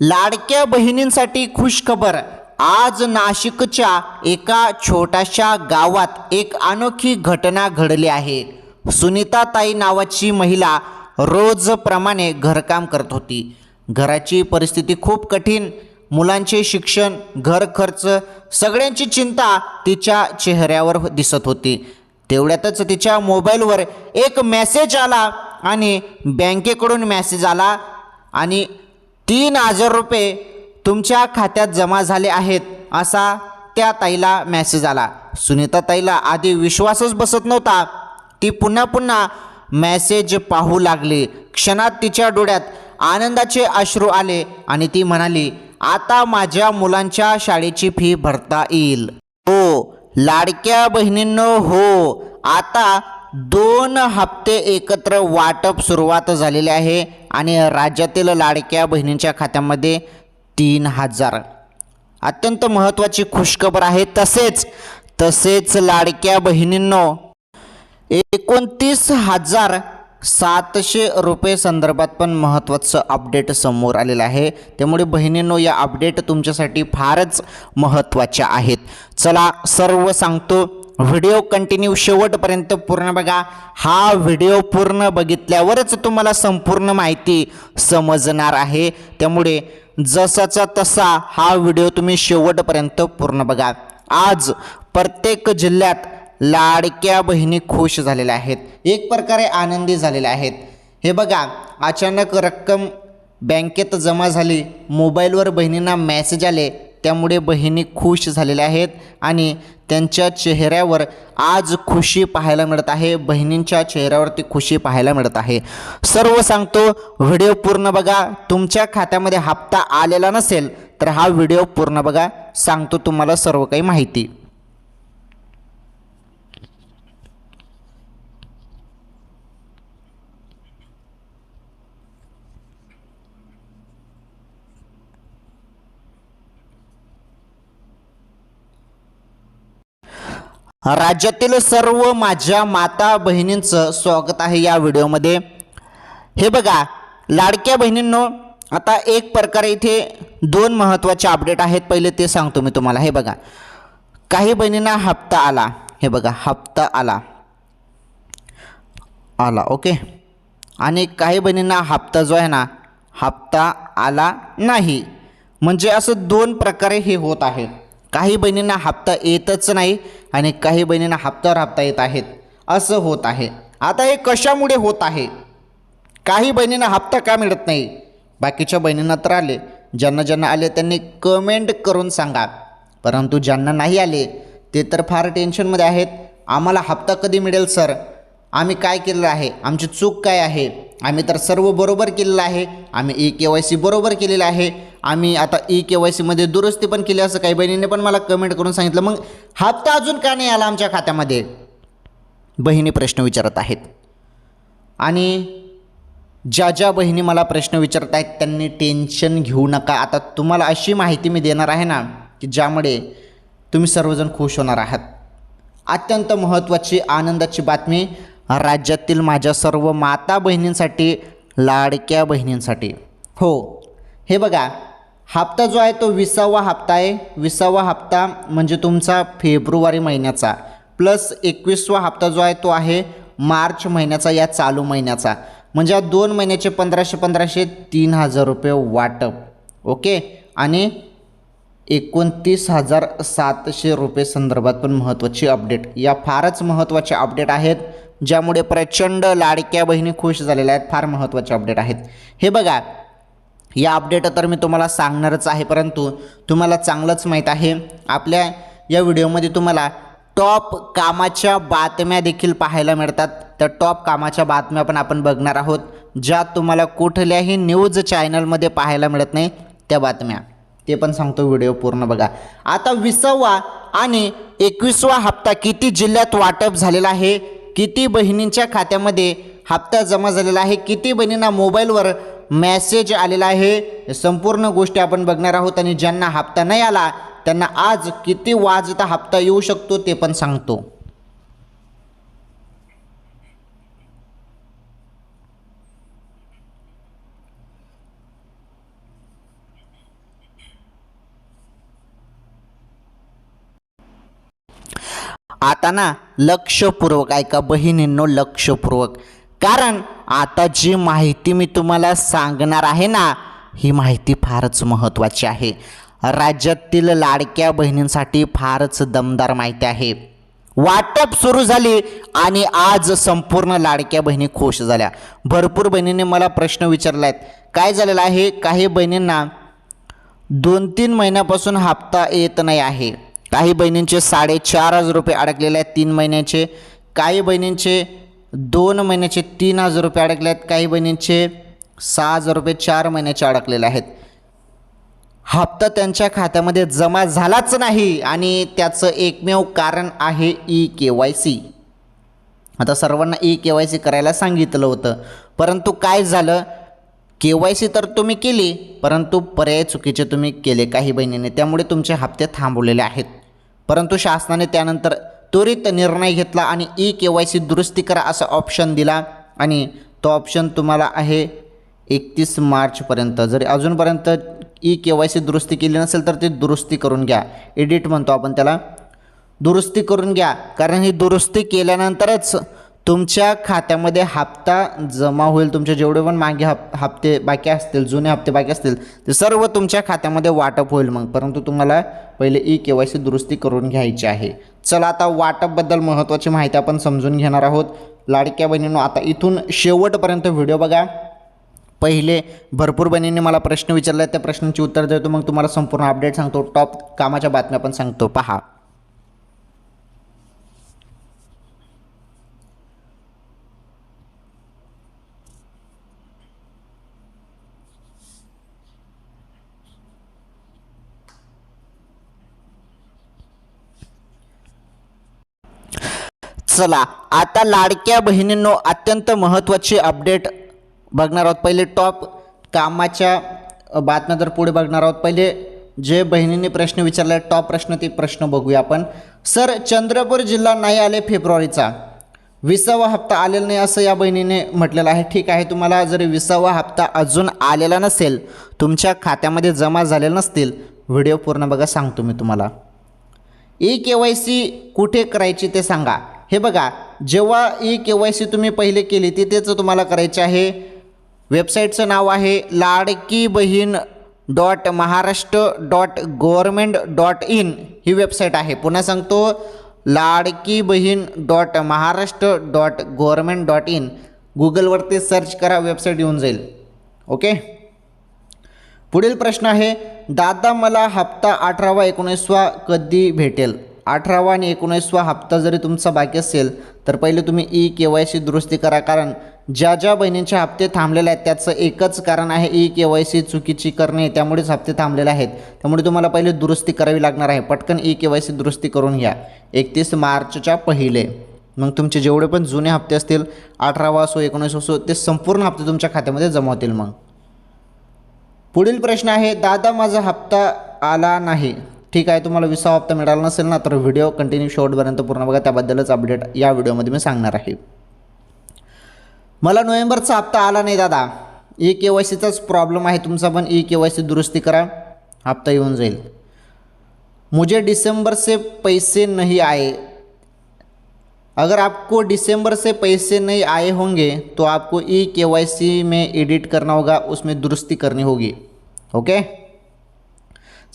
लाडक्या बहिणींसाठी खुशखबर। आज नाशिकच्या एका छोट्याशा गावात एक अनोखी घटना घडली आहे। सुनीताताई नावाची महिला रोजप्रमाणे घरकाम करत होती। घराची परिस्थिती खूप कठीण, मुलांचे शिक्षण, घर खर्च, सगळ्यांची चिंता तिच्या चेहऱ्यावर दिसत होती। तेवढ्यातच तिच्या मोबाईलवर एक मेसेज आला आणि बँकेकडून मेसेज आला आणि 3,000 रुपये तुमच्या खात्यात जमा झाले आहेत असा त्या ताईला मेसेज आला। सुनीता ताईला आधी विश्वासच बसत नव्हता। ती पुन्हा पुन्हा मेसेज पाहू लागली। क्षणात तिच्या डोळ्यात आनंदाचे अश्रू आले आणि ती म्हणाली, आता माझ्या मुलांच्या शाळेची फी भरता येईल। हो लाडक्या बहिणींनो, हो आता 2 हप्ते एकत्र वाटप सुरुवात झालेले आहे आणि राज्यातील लाडक्या बहिणींच्या खात्यामध्ये 3,000। अत्यंत महत्त्वाची खुशखबर आहे। तसेच लाडक्या बहिणींनो 29,700 रुपये संदर्भात पण महत्त्वाचं अपडेट समोर आलेलं आहे। त्यामुळे बहिणींनो या अपडेट तुमच्यासाठी फारच महत्त्वाच्या आहेत। चला सर्व सांगतो, व्हिडिओ कंटिन्यू शेवटपर्यंत पूर्ण बघा। हा व्हिडिओ पूर्ण बघितल्यावरच तुम्हाला संपूर्ण माहिती समजणार आहे। त्यामुळे जसाचा तसा हा व्हिडिओ तुम्ही शेवटपर्यंत पूर्ण बघा। आज प्रत्येक जिल्ह्यात लाडक्या बहिणी खुश झालेल्या आहेत, एक प्रकारे आनंदी झालेल्या आहेत। हे बघा, अचानक रक्कम बँकेत जमा झाली, मोबाईलवर बहिणींना मेसेज आले, त्यामुळे बहिणी खुश झालेल्या आहेत आणि त्यांच्या चेहऱ्यावर आज खुशी पाहायला मिळत आहे। बहिणींच्या चेहऱ्यावरती खुशी पाहायला मिळत आहे। सर्व सांगतो, व्हिडिओ पूर्ण बघा। तुमच्या खात्यामध्ये हप्ता आलेला नसेल तर हा व्हिडिओ पूर्ण बघा, सांगतो तुम्हाला सर्व काही माहिती। राज्यातील सर्व माझ्या माता बहिणींचं स्वागत आहे या व्हिडिओमध्ये। हे बघा लाडक्या बहिणींनो, आता एक प्रकारे इथे 2 महत्त्वाचे अपडेट आहेत। पहिले ते सांगतो मी तुम्हाला। हे बघा, काही बहिणींना हप्ता आला, हे बघा हप्ता आला ओके, आणि काही बहिणींना हप्ता जो आहे ना, हप्ता आला नाही। म्हणजे असं 2 प्रकारे हे होत आहे। काही बहिणींना हप्ता येतच नाही आणि काही बहिणींना हप्त्यावर हप्ता येत आहेत, असं होत आहे। आता हे कशामुळे होत आहे? काही बहिणींना हप्ता का मिळत नाही? बाकीच्या बहिणींना तर आले, ज्यांना आले त्यांनी कमेंट करून सांगा। परंतु ज्यांना नाही आले ते तर फार टेन्शनमध्ये आहेत। आम्हाला हप्ता कधी मिळेल सर? आम्ही काय केलेलं आहे? आमची चूक काय आहे? आम्ही तर सर्व बरोबर केलेलं आहे, आम्ही EKYC बरोबर केलेलं आहे, आम्ही आता EKYC मध्ये दुरुस्ती पण केली, असं काही बहिणींनी पण मला कमेंट करून सांगितलं। मग हप्ता अजून का नाही आला आमच्या खात्यामध्ये? बहिणी प्रश्न विचारत आहेत। आणि ज्या बहिणी मला प्रश्न विचारत आहेत त्यांनी टेन्शन घेऊ नका। आता तुम्हाला अशी माहिती मी देणार आहे ना की ज्यामुळे तुम्ही सर्वजण खुश होणार आहात। अत्यंत महत्त्वाची आनंदाची बातमी राज्यातील माझ्या सर्व माता बहिणींसाठी, लाडक्या बहिणींसाठी। हो हे बघा, हप्ता जो आहे तो 20वा हप्ता आहे। 20वा हप्ता म्हणजे तुमचा फेब्रुवारी महिन्याचा प्लस 21वा हप्ता जो आहे तो आहे मार्च महिन्याचा, या चालू महिन्याचा। म्हणजे या 2 महिन्याचे 1500 3,000 रुपये वाटप, ओके। आणि 29,700 रुपये संदर्भात पण महत्त्वाची अपडेट, या फारच महत्त्वाचे अपडेट आहेत ज्यामुळे प्रचंड लाडक्या बहिणी खुश झालेल्या आहेत। फार महत्त्वाचे अपडेट आहेत। हे बघा, या अपडेट तर मी तुम्हाला सांगणारच आहे, परंतु तुम्हाला चांगलंच माहीत आहे आपल्या या व्हिडिओमध्ये तुम्हाला टॉप कामाच्या बातम्या देखील पाहायला मिळतात। तर टॉप कामाच्या बातम्या पण आपण बघणार आहोत, ज्या तुम्हाला कुठल्याही न्यूज चॅनलमध्ये पाहायला मिळत नाही त्या बातम्या, ते पण सांगतो, व्हिडिओ पूर्ण बघा। आता 20वा आणि 21वा हप्ता किती जिल्ह्यात वाटप झालेला आहे, किती बहिणींच्या खात्यामध्ये हप्ता जमा झालेला आहे, किती बहिणींना मोबाईलवर मेसेज आलेला आहे, संपूर्ण गोष्टी आपण बघणार आहोत। आणि ज्यांना हप्ता नाही आला त्यांना आज किती वाजता हप्ता येऊ शकतो ते पण सांगतो। आता ना लक्षपूर्वक ऐका बहिणींनो, लक्षपूर्वक, कारण आता जी माहिती मी तुम्हाला सांगणार आहे ना, ही माहिती फारच महत्त्वाची आहे. राज्यातील लाडक्या बहिणींसाठी फारच दमदार माहिती आहे. वाटप सुरू झाली आणि आज संपूर्ण लाडक्या बहिणी खुश झाल्या. भरपूर बहिणींनी मला प्रश्न विचारला आहेत. काय झालेलं आहे, काही बहिणींना 2-3 महिन्यापासून हप्ता येत नाही आहे. काही बहिणींचे 4,500 रुपये अडकलेले आहेत 3 महिन्याचे. काही बहिणींचे 2 महिन्याचे 3,000 रुपये अडकले आहेत. काही बहिणींचे 6,000 रुपये 4 महिन्याचे अडकलेले आहेत. हप्ता त्यांच्या खात्यामध्ये जमा झालाच नाही आणि त्याचं एकमेव कारण आहे EKYC. आता सर्वांना EKYC करायला सांगितलं होतं, परंतु काय झालं, KYC तर तुम्ही केली, परंतु पर्याय चुकीचे तुम्ही केले काही बहिणींनी, त्यामुळे तुमचे हप्ते थांबवलेले आहेत. परंतु शासनाने त्यानंतर त्वरित निर्णय घेतला आणि EKYC दुरुस्ती करा असा ऑप्शन दिला आणि तो ऑप्शन तुम्हाला आहे 31 मार्चपर्यंत. जरी अजूनपर्यंत EKYC दुरुस्ती केली नसेल तर ती दुरुस्ती करून घ्या. एडिट म्हणतो आपण त्याला, दुरुस्ती करून घ्या, कारण ही दुरुस्ती केल्यानंतरच तुमच्या खात्यामध्ये हप्ता जमा होईल. तुमचे जेवढे पण मागे हप्ते बाकी असतील, जुने हप्ते बाकी असतील, ते सर्व तुमच्या खात्यामध्ये वाटप होईल मग. परंतु तुम्हाला पहिले EKYC दुरुस्ती करून घ्यायची आहे. चला आता वाटपबद्दल महत्त्वाची माहिती आपण समजून घेणार आहोत. लाडक्या बहिणींनो, आता इथून शेवटपर्यंत व्हिडिओ बघा. पहिले भरपूर बहिणींनी मला प्रश्न विचारले, त्या प्रश्नांची उत्तर देतो, मग तुम्हाला संपूर्ण अपडेट सांगतो. टॉप कामाच्या बातम्या पण सांगतो, पहा. चला आता लाडक्या बहिणींनो अत्यंत महत्त्वाची अपडेट बघणार आहोत. पहिले टॉप कामाच्या बातम्या तर पुढे बघणार आहोत. पहिले जे बहिणींनी प्रश्न विचारले टॉप प्रश्न, ते प्रश्न बघूया आपण. सर, चंद्रपूर जिल्हा नाही आले फेब्रुवारीचा, 20वा हप्ता आलेला नाही असं या बहिणीने म्हटलेलं आहे. ठीक आहे, तुम्हाला जर 20वा हप्ता अजून आलेला नसेल, तुमच्या खात्यामध्ये जमा झालेले नसतील, व्हिडिओ पूर्ण बघा, सांगतो मी तुम्हाला. EKYC कुठे करायची ते सांगा. हे बघा, जेव्हा EKYC तुम्ही पहिले केली तिथेच तुम्हाला करायचे आहे. वेबसाईटचं नाव आहे ladkibhin.maharashtra.government.in ही वेबसाईट आहे. पुन्हा सांगतो, ladkibhin.maharashtra.government.in. गुगलवरती सर्च करा, वेबसाईट येऊन जाईल. ओके. पुढील प्रश्न आहे, दादा मला हप्ता 18वा 19वा कधी भेटेल? 18वा आणि 19वा हप्ता जरी तुमचा बाकी असेल तर पहिले तुम्ही EKYC दुरुस्ती करा, कारण ज्या ज्या बहिणींचे हप्ते थांबलेले आहेत त्याचं एकच कारण आहे EKYC चुकीची करणे, त्यामुळेच हप्ते थांबलेले आहेत. त्यामुळे तुम्हाला पहिले दुरुस्ती करावी लागणार आहे. पटकन EKYC दुरुस्ती करून घ्या 31 मार्चच्या पहिले. मग तुमचे जेवढे पण जुने हप्ते असतील, 18वा असो 19 असो, ते संपूर्ण हप्ते तुमच्या खात्यामध्ये जमा होतील. मग पुढील प्रश्न आहे, दादा माझा हप्ता आला नाही. ठीक आहे, तुम्हाला 20वा हप्ता मिळाला नसेल ना, तर व्हिडिओ कंटिन्यू शेवटपर्यंत पूर्ण बघा, त्याबद्दलच अपडेट या व्हिडिओमध्ये मी सांगणार आहे. मला नोव्हेंबरचा हप्ता आला नाही दादा, EKYCचाच प्रॉब्लेम आहे तुमचा, पण EKYC दुरुस्ती करा, हप्ता येऊन जाईल. मुझे दिसंबर से पैसे नहीं आए. अगर आपको दिसंबर से पैसे नहीं आए होंगे तो आपको EKYC में एडिट करना होगा, उसमें दुरुस्ती करनी होगी. ओके.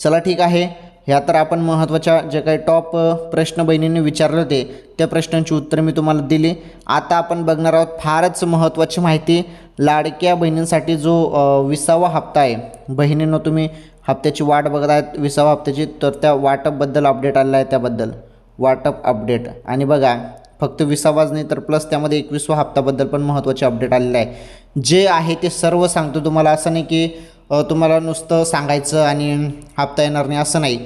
चला ठीक आहे, ह्या तर आपण महत्त्वाच्या जे काही टॉप प्रश्न बहिणींनी विचारले होते त्या प्रश्नांची उत्तरं मी तुम्हाला दिली. आता आपण बघणार आहोत फारच महत्त्वाची माहिती. लाडक्या बहिणींसाठी जो 20वा हप्ता आहे, बहिणींनो तुम्ही हप्त्याची वाट बघत आहेत 20वा हप्त्याची, तर त्या वाटपबद्दल अपडेट आलेला आहे, त्याबद्दल वाटप अपडेट. आणि बघा, फक्त 20वाच नाही तर प्लस त्यामध्ये 21वा हप्त्याबद्दल पण महत्त्वाचे अपडेट आलेले आहे. जे आहे ते सर्व सांगतो तुम्हाला. असं नाही की तुम्हाला नुसतं सांगायचं आणि हप्ता येणार नाही असं नाही.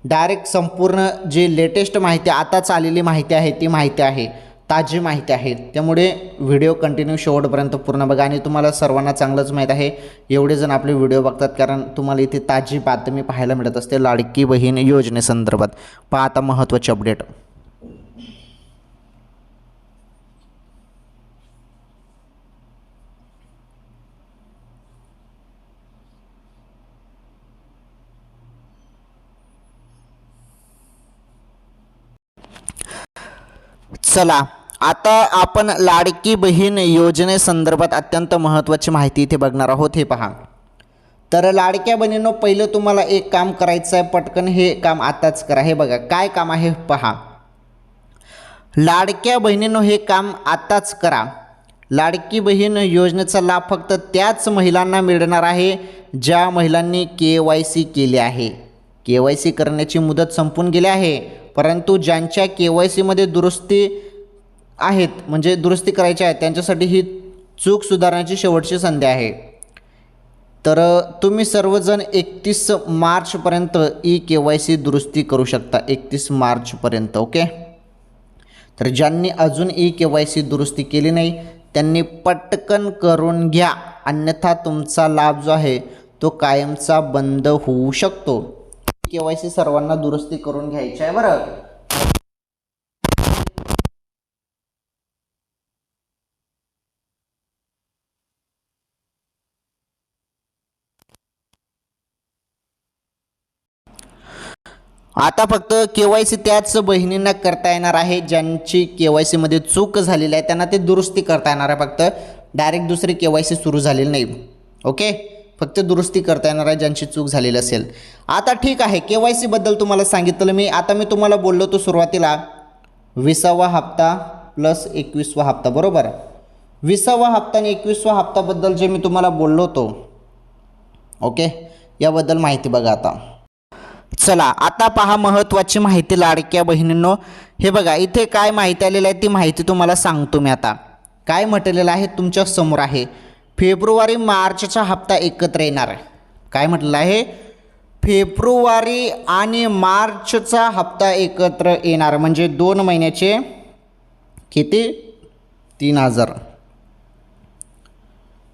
डायरेक्ट संपूर्ण जे लेटेस्ट माहिती आताच आलेली माहिती आहे ती माहिती आहे, ताजी माहिती आहे. त्यामुळे व्हिडिओ कंटिन्यू शेवटपर्यंत पूर्ण बघा. आणि तुम्हाला सर्वांना चांगलंच माहीत आहे, एवढे जण आपले व्हिडिओ बघतात, कारण तुम्हाला इथे ताजी बातमी पाहायला मिळत असते लाडकी बहीण योजनेसंदर्भात. पहा आता महत्त्वाचे अपडेट. चला आता आपण लाडकी बहीण योजनेसंदर्भात अत्यंत महत्त्वाची माहिती इथे बघणार आहोत. हे पहा, तर लाडक्या बहिणींनो, पहिलं तुम्हाला एक काम करायचं आहे. पटकन हे काम आताच करा. हे बघा काय काम आहे पहा. लाडक्या बहिणींनो, हे काम आताच करा. लाडकी बहीण योजनेचा लाभ फक्त त्याच महिलांना मिळणार आहे ज्या महिलांनी KYC केले आहे. KYC करण्याची मुदत संपून गेली आहे, परंतु ज्यांच्या KYC मध्ये दुरुस्ती आहेत, म्हणजे दुरुस्ती करायची आहे, त्यांच्यासाठी ही चूक सुधारण्याची शेवटची संधी आहे. तर तुम्ही सर्वजण 31 मार्चपर्यंत KYC दुरुस्ती करू शकता. 31 मार्चपर्यंत. ओके. तर ज्यांनी अजून KYC दुरुस्ती केली नाही त्यांनी पटकन करून घ्या, अन्यथा तुमचा लाभ जो आहे तो कायमचा बंद होऊ शकतो. KYC सर्वांना दुरुस्ती करून घ्यायची आहे बरं. आता फक्त KYC त्याच बहिणींना करता येणार आहे ज्यांची KYC मध्ये चूक झालेली आहे, त्यांना ते दुरुस्ती करता येणार आहे. फक्त डायरेक्ट दुसरी KYC सुरू झालेली नाही. ओके, फक्त दुरुस्ती करता येणार आहे ज्यांची चूक झालेली असेल. आता ठीक आहे, KYC बद्दल तुम्हाला सांगितलं मी. आता मी तुम्हाला बोललो तो सुरुवातीला 20वा हप्ता प्लस 21वा हप्ता, बरोबर. 20वा हप्ता आणि 21वा हप्ताबद्दल जे मी तुम्हाला बोललो होतो, ओके, याबद्दल माहिती बघा आता. चला आता पहा महत्त्वाची माहिती लाडक्या बहिणींनो. हे बघा इथे काय माहिती आलेली आहे ती माहिती तुम्हाला सांगतो मी. आता काय म्हटलेलं आहे तुमच्या समोर आहे. फेब्रुवारी मार्चचा हप्ता एकत्र येणार आहे. काय म्हटलेलं आहे? फेब्रुवारी आणि मार्चचा हप्ता एकत्र येणार, म्हणजे 2 महिन्याचे किती? 3000.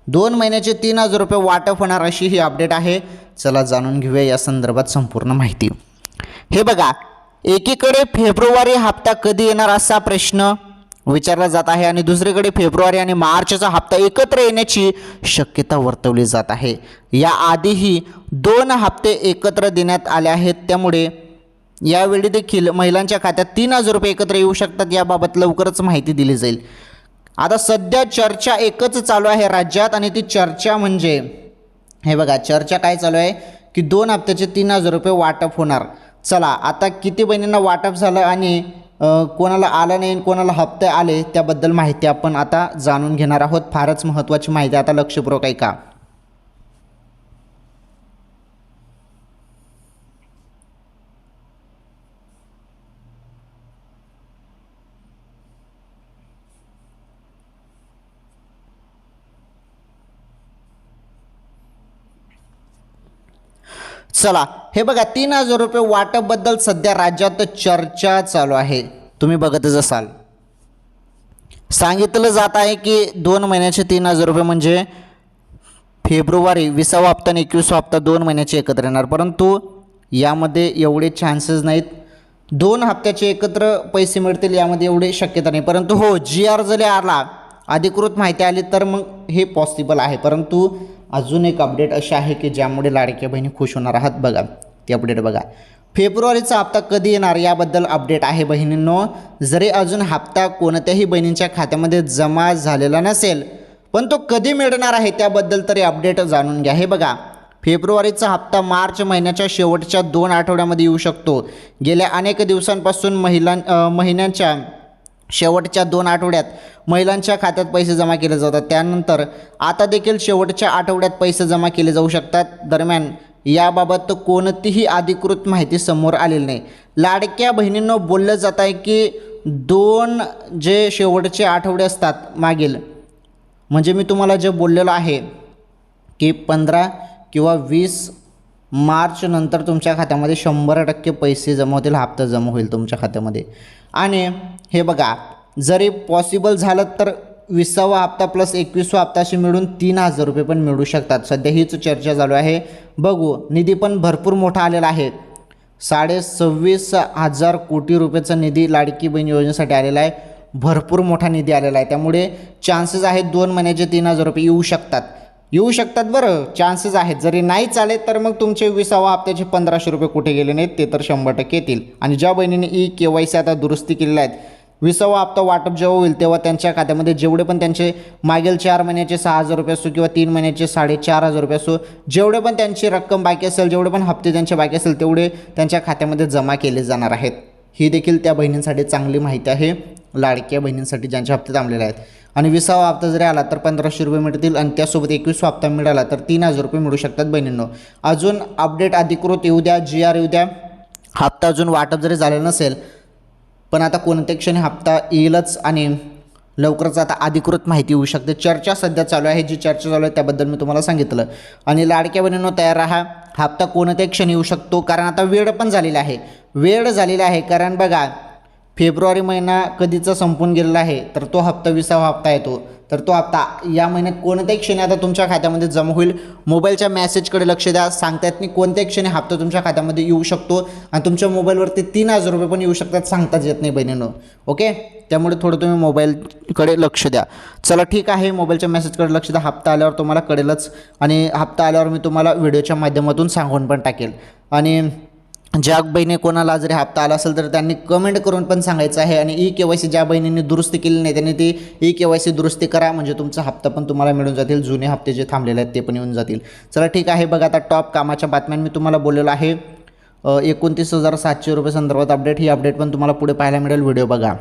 2 महिन्याचे 3000 रुपये वाटप होणार अशी ही अपडेट आहे. चला जाणून घेऊया या संदर्भात संपूर्ण माहिती. हे बघा, एकीकडे फेब्रुवारी हप्ता कधी येणार असा प्रश्न विचारला जात आहे आणि दुसरीकडे फेब्रुवारी आणि मार्चचा हप्ता एकत्र येण्याची शक्यता वर्तवली जात आहे. याआधीही 2 हप्ते एकत्र देण्यात आले आहेत, त्यामुळे यावेळी देखील महिलांच्या खात्यात 3000 रुपये एकत्र येऊ शकतात. याबाबत लवकरच माहिती दिली जाईल. आता सध्या चर्चा एकच चालू आहे राज्यात, आणि ती चर्चा म्हणजे हे बघा, चर्चा काय चालू आहे की 2 हप्त्याचे 3000 रुपये वाटप होणार. चला आता किती बहिणींना वाटप झालं आणि कोणाला आलं नाही, कोणाला हप्ते आले, त्याबद्दल माहिती आपण आता जाणून घेणार आहोत. फारच महत्त्वाची माहिती. आता लक्षपूर्वक ऐका. चला हे बघा, 3000 रुपये वाटपबद्दल सध्या राज्यात चर्चा चालू आहे. तुम्ही बघतच असाल. सांगितलं जात आहे की 2 महिन्याचे 3000 रुपये म्हणजे फेब्रुवारी 20वा हप्ता आणि 21वा हप्ता 2 महिन्याचे एकत्र येणार, परंतु यामध्ये एवढे चान्सेस नाहीत. 2 हप्त्याचे एकत्र पैसे मिळतील यामध्ये एवढी शक्यता नाही. परंतु हो, GR जरी आला, अधिकृत माहिती आली तर मग हे पॉसिबल आहे. परंतु अजून एक अपडेट अशी आहे की ज्यामुळे लाडक्या बहिणी खुश होणार आहात. बघा ती अपडेट बघा. फेब्रुवारीचा हप्ता कधी येणार याबद्दल अपडेट आहे बहिणींनो. जरी अजून हप्ता कोणत्याही बहिणींच्या खात्यामध्ये जमा झालेला नसेल, पण तो कधी मिळणार आहे त्याबद्दल तरी अपडेट जाणून घ्या. हे बघा, फेब्रुवारीचा हप्ता मार्च महिन्याच्या शेवटच्या 2 आठवड्यामध्ये येऊ शकतो. गेल्या अनेक दिवसांपासून महिन्यांच्या शेवटच्या 2 आठवड्यात महिलांच्या खात्यात पैसे जमा केले जातात. त्यानंतर आता देखील शेवटच्या आठवड्यात पैसे जमा केले जाऊ शकतात. दरम्यान याबाबत कोणतीही अधिकृत माहिती समोर आलेली नाही. लाडक्या बहिणींनो, बोललं जात आहे की 2 जे शेवटचे आठवडे असतात मागील, म्हणजे मी तुम्हाला जे बोललेलो आहे की 15 किंवा 20 मार्च नंतर तुमच्या खात्यामध्ये 100% पैसे जमा होतील, हप्ता जमा होईल तुमच्या खात्यामध्ये. आणि हे बघा, जरी पॉसिबल झालं तर 20वा हप्ता प्लस 21वा हप्ताशी मिळून 3000 रुपये पण मिळू शकतात. सध्या हीच चर्चा चालू आहे. बघू, निधी पण भरपूर मोठा आलेला आहे. 26,500 कोटी रुपयाचा निधी लाडकी बहीण योजनेसाठी आलेला आहे. भरपूर मोठा निधी आलेला आहे. त्यामुळे चान्सेस आहेत 2 महिन्याचे 3000 रुपये येऊ शकतात बरं, चान्सेस आहेत. जरी नाही चालेल तर मग तुमचे 20वा हप्त्याचे 1500 रुपये कुठे गेले नाहीत, ते तर 100% येतील. आणि ज्या बहिणींनी KYC आता दुरुस्ती केलेल्या आहेत 20वा हप्ता वाटप जेव्हा होईल तेव्हा त्यांच्या खात्यामध्ये जेवढे पण त्यांचे मागील 4 महिन्याचे 6,000 रुपये असो किंवा 3 महिन्याचे 4,500 रुपये असो, जेवढे पण त्यांची रक्कम बाकी असेल, जेवढे पण हप्ते त्यांचे बाकी असेल तेवढे त्यांच्या खात्यामध्ये जमा केले जाणार आहेत. ही देखील त्या बहिणींसाठी चांगली माहिती आहे, लाडक्या बहिणींसाठी ज्यांचे हप्ते थांबलेले आहेत. आणि 20वा हप्ता जरी आला तर 1,500 रुपये मिळतील आणि त्यासोबत 21वा हप्ता मिळाला तर 3,000 रुपये मिळू शकतात बहिणींनो. अजून अपडेट अधिकृत येऊ द्या, GR येऊ द्या. हप्ता अजून वाटप जरी झालेलं नसेल पण आता कोणत्या क्षणी हप्ता येईलच आणि लवकरच आता अधिकृत माहिती येऊ शकते. चर्चा सध्या चालू आहे, जी चर्चा चालू आहे त्याबद्दल मी तुम्हाला सांगितलं. आणि लाडक्या बहिणींनो तयार राहा, हप्ता कोणत्याही क्षणी येऊ शकतो, कारण आता वेळ पण झालेला आहे. वेळ झालेला आहे कारण बघा फेब्रुवारी महिना कधीचा संपून गेलेला आहे तर तो हप्ता 20वा हप्ता येतो, तर तो हप्ता या महिन्यात कोणत्याही क्षणी आता तुमच्या खात्यामध्ये जमा होईल. मोबाईलच्या मेसेजकडे लक्ष द्या, सांगता येत नाही कोणत्याही क्षणी हप्ता तुमच्या खात्यामध्ये येऊ शकतो आणि तुमच्या मोबाईलवरती 3,000 रुपये पण येऊ शकतात, सांगताच येत नाही बहिणींनो. ओके, त्यामुळे थोडं तुम्ही मोबाईलकडे लक्ष द्या. चला ठीक आहे, मोबाईलच्या मेसेजकडे लक्ष द्या. हप्ता आल्यावर तुम्हाला कळेलच आणि हप्ता आल्यावर मी तुम्हाला व्हिडिओच्या माध्यमातून सांगून पण टाकेल. आणि ज्या बहिणी कोणाला जरी हप्ता आला असेल तर त्यांनी कमेंट करून पण सांगायचं आहे. आणि EKYC ज्या बहिणींनी दुरुस्ती केली नाही त्यांनी ती EKYC दुरुस्ती करा, म्हणजे तुमचा हप्ता पण तुम्हाला मिळून जातील. जुने हप्ते जे थांबलेले आहेत ते पण येऊन जातील. चला ठीक आहे, बघा आता टॉप कामाच्या बातम्या मी तुम्हाला बोललेलो आहे. 29,700 रुपये संदर्भात अपडेट, ही अपडेट पण तुम्हाला पुढे पाहायला मिळेल. व्हिडिओ बघा.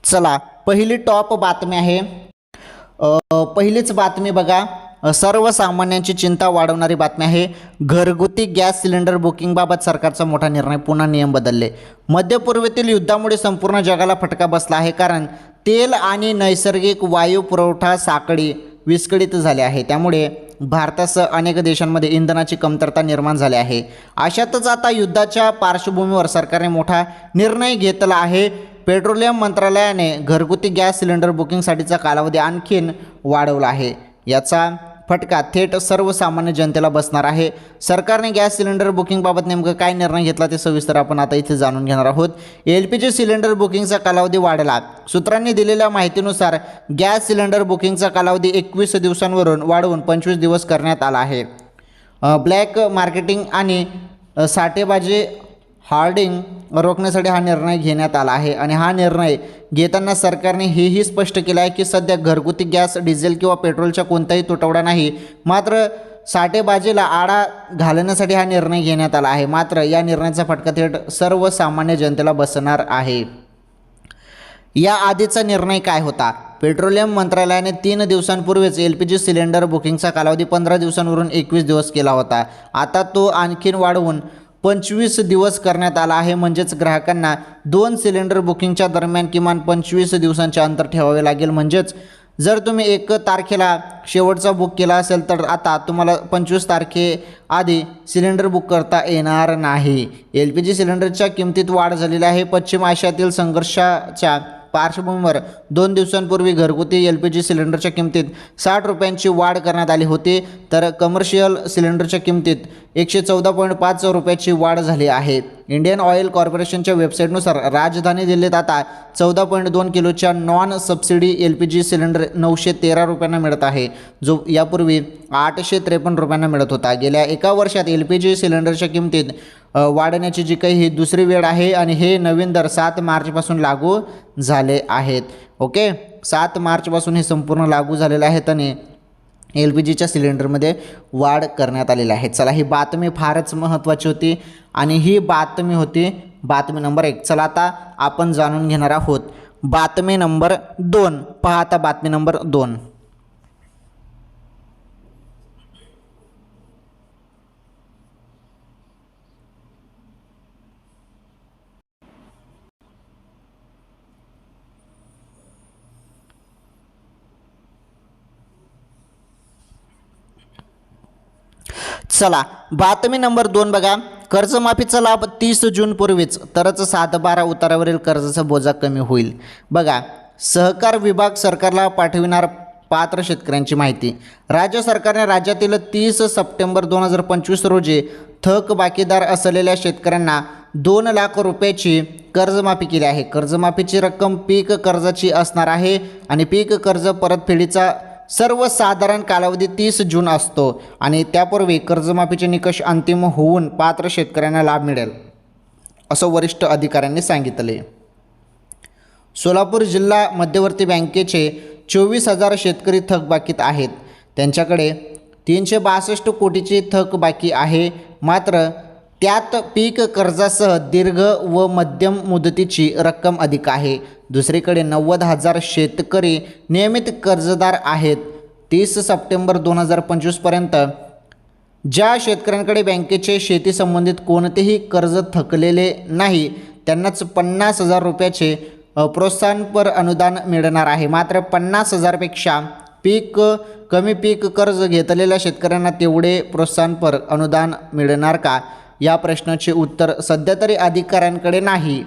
चला पहिली टॉप बातमी आहे. पहिलीच बातमी बघा, सर्वसामान्यांची चिंता वाढवणारी बातमी आहे. घरगुती गॅस सिलेंडर बुकिंगबाबत सरकारचा मोठा निर्णय, पुन्हा नियम बदलले. मध्य पूर्वेतील युद्धामुळे संपूर्ण जगाला फटका बसला आहे, कारण तेल आणि नैसर्गिक वायू पुरवठा साखळी विस्कळीत झाली आहे. त्यामुळे भारतासह अनेक देशांमध्ये इंधनाची कमतरता निर्माण झाली आहे. अशातच आता युद्धाच्या पार्श्वभूमीवर सरकारने मोठा निर्णय घेतला आहे. पेट्रोलियम मंत्रालयाने घरगुती गॅस सिलेंडर बुकिंगसाठीचा कालावधी आणखीन वाढवला आहे. याचा फटका थेट सर्वसामान्य जनतेला बसणार आहे. सरकारने गॅस सिलेंडर बुकिंगबाबत नेमकं काय निर्णय घेतला ते सविस्तर आपण आता इथे जाणून घेणार आहोत. LPG सिलेंडर बुकिंगचा कालावधी वाढला. सूत्रांनी दिलेल्या माहितीनुसार गॅस सिलेंडर बुकिंगचा कालावधी 21 दिवसांवरून वाढवून 25 दिवस करण्यात आला आहे. ब्लॅक मार्केटिंग आणि साठेबाजी हार्डिंग रोखण्यासाठी हा निर्णय घेण्यात आला आहे. आणि हा निर्णय घेताना सरकारने हेही स्पष्ट केलं आहे की सध्या घरगुती गॅस, डिझेल किंवा पेट्रोलचा कोणताही तुटवडा नाही. मात्र साठेबाजीला आळा घालण्यासाठी हा निर्णय घेण्यात आला आहे. मात्र या निर्णयाचा फटका थेट सर्वसामान्य जनतेला बसणार आहे. या आधीचा निर्णय काय होता? पेट्रोलियम मंत्रालयाने 3 दिवसांपूर्वीच LPG सिलेंडर बुकिंगचा कालावधी 15 दिवसांवरून 21 दिवस केला होता. आता तो आणखीन वाढवून 25 दिवस करण्यात आला आहे. म्हणजेच ग्राहकांना 2 सिलेंडर बुकिंगच्या दरम्यान किमान 25 दिवसांचे अंतर ठेवावे लागेल. म्हणजेच जर तुम्ही 1 तारखेला शेवटचा बुक केला असेल तर आता तुम्हाला 25 तारखेआधी सिलेंडर बुक करता येणार नाही. LPG सिलेंडरच्या किमतीत वाढ झालेली आहे. पश्चिम आशियातील संघर्षाच्या पार्श्वभूमीवर 2 दिवसांपूर्वी घरगुती LPG सिलेंडरच्या किमतीत 60 रुपयांची वाढ करण्यात आली होती, तर कमर्शियल सिलेंडरच्या किमतीत 114.5 रुपयाची वाढ झाली आहे. इंडियन ऑइल कॉर्पोरेशनच्या वेबसाईटनुसार राजधानी दिल्लीत आता 14.2 किलोच्या नॉन सबसिडी LPG सिलेंडर 913 रुपयांना मिळत आहे, जो यापूर्वी 853 रुपयांना मिळत होता. गेल्या 1 वर्षात LPG सिलेंडरच्या किमतीत वाढण्याची जी काही ही दुसरी वेळ आहे आणि हे नवीन दर 7 मार्चपासून लागू झाले आहेत. ओके, 7 मार्चपासून हे संपूर्ण लागू झालेले आहेत आणि LPGच्या सिलेंडरमध्ये वाढ करण्यात आलेली आहे. चला, ही बातमी फारच महत्त्वाची होती आणि ही बातमी होती बातमी नंबर 1. चला आता आपण जाणून घेणार आहोत बातमी नंबर 2. पहा आता बातमी नंबर 2. चला, बातमी नंबर 2 बघा. कर्जमाफीचा लाभ 30 जूनपूर्वीच, तरच 7-12 उतारावरील कर्जाचा बोजा कमी होईल. बघा, सहकार विभाग सरकारला पाठविणार पात्र शेतकऱ्यांची माहिती. राज्य सरकारने राज्यातील 30 सप्टेंबर 2025 रोजी थक बाकीदार असलेल्या शेतकऱ्यांना 2 लाख रुपयाची कर्जमाफी केली आहे. कर्जमाफीची रक्कम पीक कर्जाची असणार आहे आणि पीक कर्ज परतफेडीचा सर्वसाधारण कालावधी 30 जून असतो आणि त्यापूर्वी कर्जमाफीचे निकष अंतिम होऊन पात्र शेतकऱ्यांना लाभ मिळेल, असं वरिष्ठ अधिकाऱ्यांनी सांगितले. सोलापूर जिल्हा मध्यवर्ती बँकेचे 24,000 शेतकरी थकबाकीत आहेत. त्यांच्याकडे 362 कोटीची थकबाकी आहे. मात्र त्यात पीक कर्जासह दीर्घ व मध्यम मुदतीची रक्कम अधिक आहे. दुसरीकडे 90,000 शेतकरी नियमित कर्जदार आहेत. 30 सप्टेंबर 2025 पर्यंत ज्या शेतकऱ्यांकडे बँकेचे शेती संबंधित कोणतेही कर्ज थकलेले नाही त्यांनाच 50,000 रुपयाचे प्रोत्साहनपर अनुदान मिळणार आहे. मात्र 50,000पेक्षा कमी पीक कर्ज घेतलेल्या शेतकऱ्यांना तेवढे प्रोत्साहनपर अनुदान मिळणार का, या प्रश्नाचे उत्तर सध्या तरी अधिकाऱ्यांकडे नाही.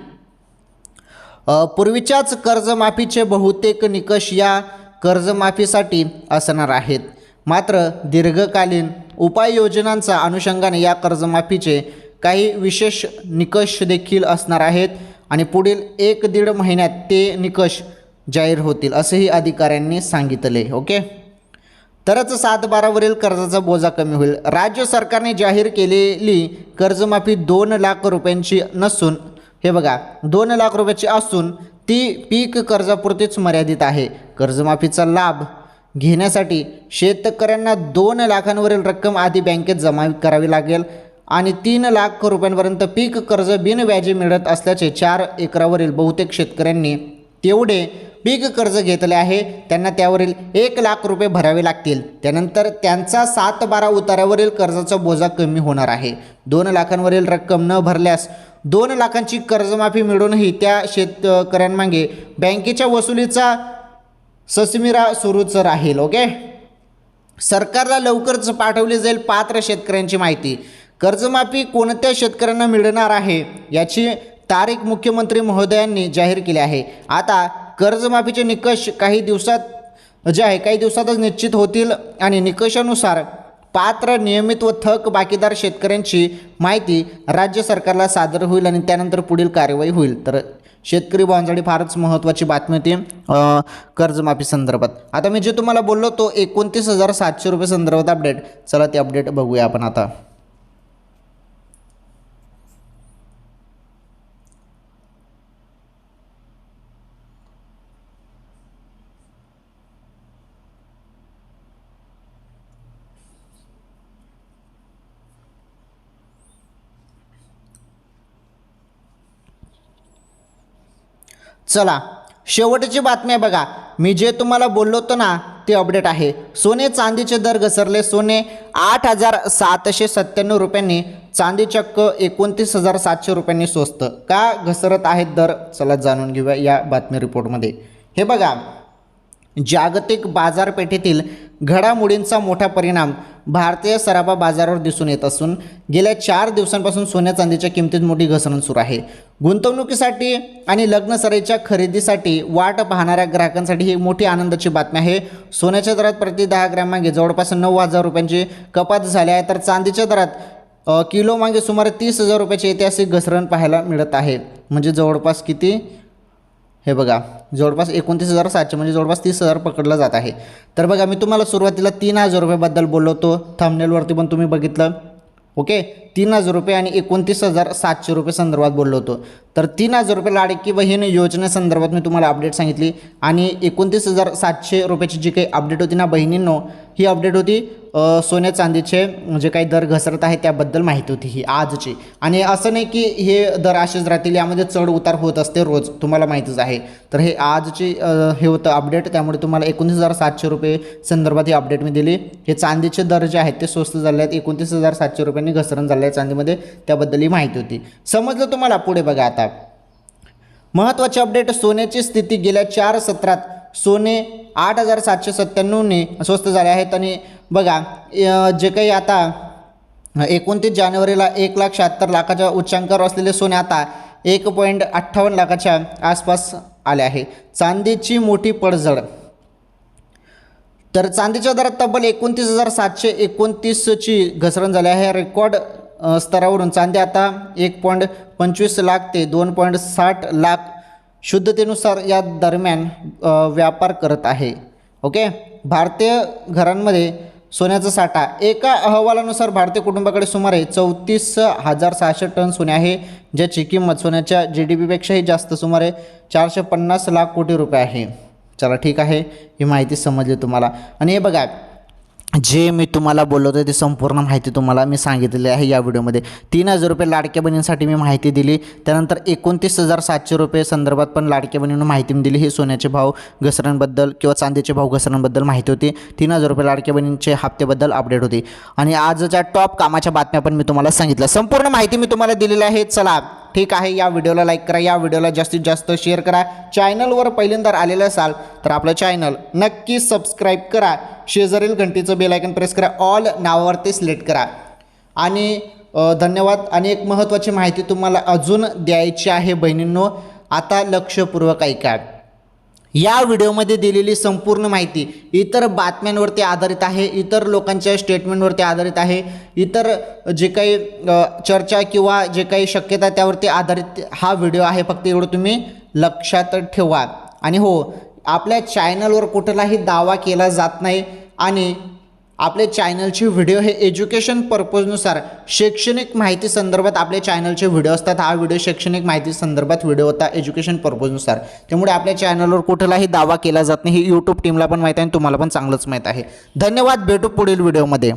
पूर्वीच्याच कर्जमाफीचे बहुतेक निकष या कर्जमाफीसाठी असणार आहेत. मात्र दीर्घकालीन उपाययोजनांच्या अनुषंगाने या कर्जमाफीचे काही विशेष निकष देखील असणार आहेत आणि पुढील 1-1.5 महिन्यात ते निकष जाहीर होतील, असेही अधिकाऱ्यांनी सांगितले. ओके, तरच 7-12वरील कर्जाचा बोजा कमी होईल. राज्य सरकारने जाहीर केलेली कर्जमाफी 2 लाख रुपयांची नसून, हे बघा, 2 लाख रुपयाची असून ती पीक कर्जापुरतीच मर्यादित आहे. कर्जमाफीचा लाभ घेण्यासाठी शेतकऱ्यांना 2 लाखांवरील रक्कम आधी बँकेत जमा करावी लागेल आणि 3 लाख रुपयांपर्यंत पीक कर्ज बिनव्याजी मिळत असल्याचे 4 एकरावरील बहुतेक शेतकऱ्यांनी तेवढे पीक कर्ज घेतले आहे. त्यांना त्यावरील 1 लाख रुपये भरावे लागतील. त्यानंतर त्यांचा 7-12 उतार्यावरील कर्जाचा बोजा कमी होणार आहे. 2 लाखांवरील रक्कम न भरल्यास 2 लाखांची कर्जमाफी मिळूनही त्या शेतकऱ्यांमागे बँकेच्या वसुलीचा ससमिरा सुरूच राहील. ओके, सरकारला लवकरच पाठवली जाईल पात्र शेतकऱ्यांची माहिती. कर्जमाफी कोणत्या शेतकऱ्यांना मिळणार आहे याची तारीख मुख्यमंत्री महोदयांनी जाहीर केली आहे. आता कर्जमाफीचे निकष काही दिवसातच निश्चित होतील आणि निकषानुसार पात्र नियमित व थक बाकीदार शेतकऱ्यांची माहिती राज्य सरकारला सादर होईल आणि त्यानंतर पुढील कार्यवाही होईल. तर शेतकरी बांधवांसाठी फारच महत्त्वाची बातमी होती कर्जमाफी संदर्भात. आता मी जे तुम्हाला बोललो तो 29,700 रुपये संदर्भात अपडेट. चला ते अपडेट बघूया आपण आता. चला शेवटची बातमी आहे बघा. मी जे तुम्हाला बोललो होतो ना ते अपडेट आहे. सोने चांदीचे दर घसरले. सोने 8,797 रुपयांनी, चांदी चक्क 29,700 रुपयांनी स्वस्त. का घसरत आहेत दर, चला जाणून घेऊया या बातमी रिपोर्टमध्ये. हे बघा, जागतिक बाजारपेठेतील घडामोडींचा मोठा परिणाम भारतीय सराफा बाजारावर दिसून येत असून गेल्या 4 दिवसांपासून सोन्या चांदीच्या किमतीत मोठी घसरण सुरू आहे. गुंतवणुकीसाठी आणि लग्नसराईच्या खरेदीसाठी वाट पाहणाऱ्या ग्राहकांसाठी ही मोठी आनंदाची बातमी आहे. सोन्याच्या दरात प्रति 10 ग्रॅम मागे जवळपास 9,000 रुपयांची कपात झाली आहे, तर चांदीच्या दरात किलो मागे सुमारे 30,000 रुपयाची ऐतिहासिक घसरण पाहायला मिळत आहे. म्हणजे जवळपास किती, हे बघा, जवळपास 29,700 म्हणजे जवळपास 30,000 पकडलं जात आहे. तर बघा, मी तुम्हाला सुरुवातीला 3,000 रुपयाबद्दल बोललो होतो, थंबनेलवरती पण तुम्ही बघितलं. ओके, 3,000 रुपये आणि 29,700 रुपये संदर्भात बोललो होतो. तर 3,000 रुपये लाडकी बहीण योजनेसंदर्भात मी तुम्हाला अपडेट सांगितली आणि 29,700 रुपयाची जी काही अपडेट होती ना बहिणींनो, ही अपडेट होती सोन्या चांदीचे जे काही दर घसरत आहे त्याबद्दल माहिती होती ही आजची. आणि असं नाही की हे दर असेच राहतील, यामध्ये चढ उतार होत असते रोज, तुम्हाला माहितीच आहे. तर हे आजची हे होतं अपडेट, त्यामुळे तुम्हाला 29,700 रुपये संदर्भात ही अपडेट मी दिली. हे चांदीचे दर जे आहेत ते स्वस्त झाले आहेत. 29,700 रुपयांनी घसरण झाले आहे चांदीमध्ये, त्याबद्दल ही माहिती होती. समजलं तुम्हाला? पुढे बघा आता महत्त्वाचे अपडेट. सोन्याची स्थिती गेल्या 4 सत्रात सोने 8,797ने स्वस्त झाले आहेत आणि बघा जे काही आता 29 जानेवारीला 1,76,00,000च्या उच्चांकावर असलेले सोने आता 1.58 लाखाच्या आसपास आले आहे. चांदीची मोठी पडझड. तर चांदीच्या दरात तब्बल 29,729ची घसरण झाली आहे. रेकॉर्ड स्तरावरून चांदी आता 1.25 लाख ते 2.60 लाख शुद्धतेनुसार या दरम्यान व्यापार करत आहे. ओके. भारतीय घरांमध्ये सोन्याचा साठा एका अहवालानुसार भारतीय कुटुंबाकडे सुमारे 34,600 टन सोने आहे, ज्याची किंमत सोन्याच्या GDP पेक्षाही जास्त सुमारे 450 लाख कोटी रुपये आहे. चला ठीक आहे, ही माहिती समजली तुम्हाला. आणि हे बघा, जे मी तुम्हाला बोललो होतो ते संपूर्ण माहिती तुम्हाला मी सांगितलेली आहे या व्हिडिओमध्ये. 3,000 रुपये लाडक्या बहिणींसाठी मी माहिती दिली. त्यानंतर 29,700 रुपये संदर्भात पण लाडक्या बहिणींना माहिती मी दिली. हे सोन्याचे भाव घसरणबद्दल किंवा चांदीचे भाव घसरणबद्दल माहिती होती. 3,000 रुपये लाडक्या बहिणींचे हप्त्याबद्दल अपडेट होती. आणि आजच्या टॉप कामाच्या बातम्या पण मी तुम्हाला सांगितलं. संपूर्ण माहिती मी तुम्हाला दिलेली आहे. चला ठीक आहे, या व्हिडिओला लाईक करा, या व्हिडिओला जास्तीत जास्त शेअर करा. चॅनलवर पहिल्यांदा आलेलं असाल तर आपलं चॅनल नक्की सबस्क्राईब करा. शेजारील घंटीचं बेल आयकन प्रेस करा, ऑल नावावरती सिलेक्ट करा. आणि धन्यवाद. आणि एक महत्त्वाची माहिती तुम्हाला अजून द्यायची आहे बहिणींनो, आता लक्षपूर्वक ऐका. या व्हिडिओमध्ये दिलेली संपूर्ण माहिती इतर बातम्यांवरती आधारित आहे, इतर लोकांच्या स्टेटमेंटवरती आधारित आहे, इतर जे काही चर्चा किंवा जे काही शक्यता त्यावरती आधारित हा व्हिडिओ आहे. फक्त एवढं तुम्ही लक्षात ठेवा. आणि हो, आपल्या चॅनलवर कुठलाही दावा केला जात नाही आणि आपले चॅनलचे व्हिडिओ हे एज्युकेशन पर्पजनुसार शैक्षणिक माहिती संदर्भात आपल्या चॅनलचे व्हिडिओ असतात. हा व्हिडिओ शैक्षणिक माहिती संदर्भात व्हिडिओ होता एज्युकेशन पर्पजनुसार. त्यामुळे आपल्या चॅनलवर कुठलाही दावा केला जात नाही. ही यूट्यूब टीमला पण माहीत आहे आणि तुम्हाला पण चांगलंच माहीत आहे. धन्यवाद. भेटू पुढील व्हिडिओमध्ये.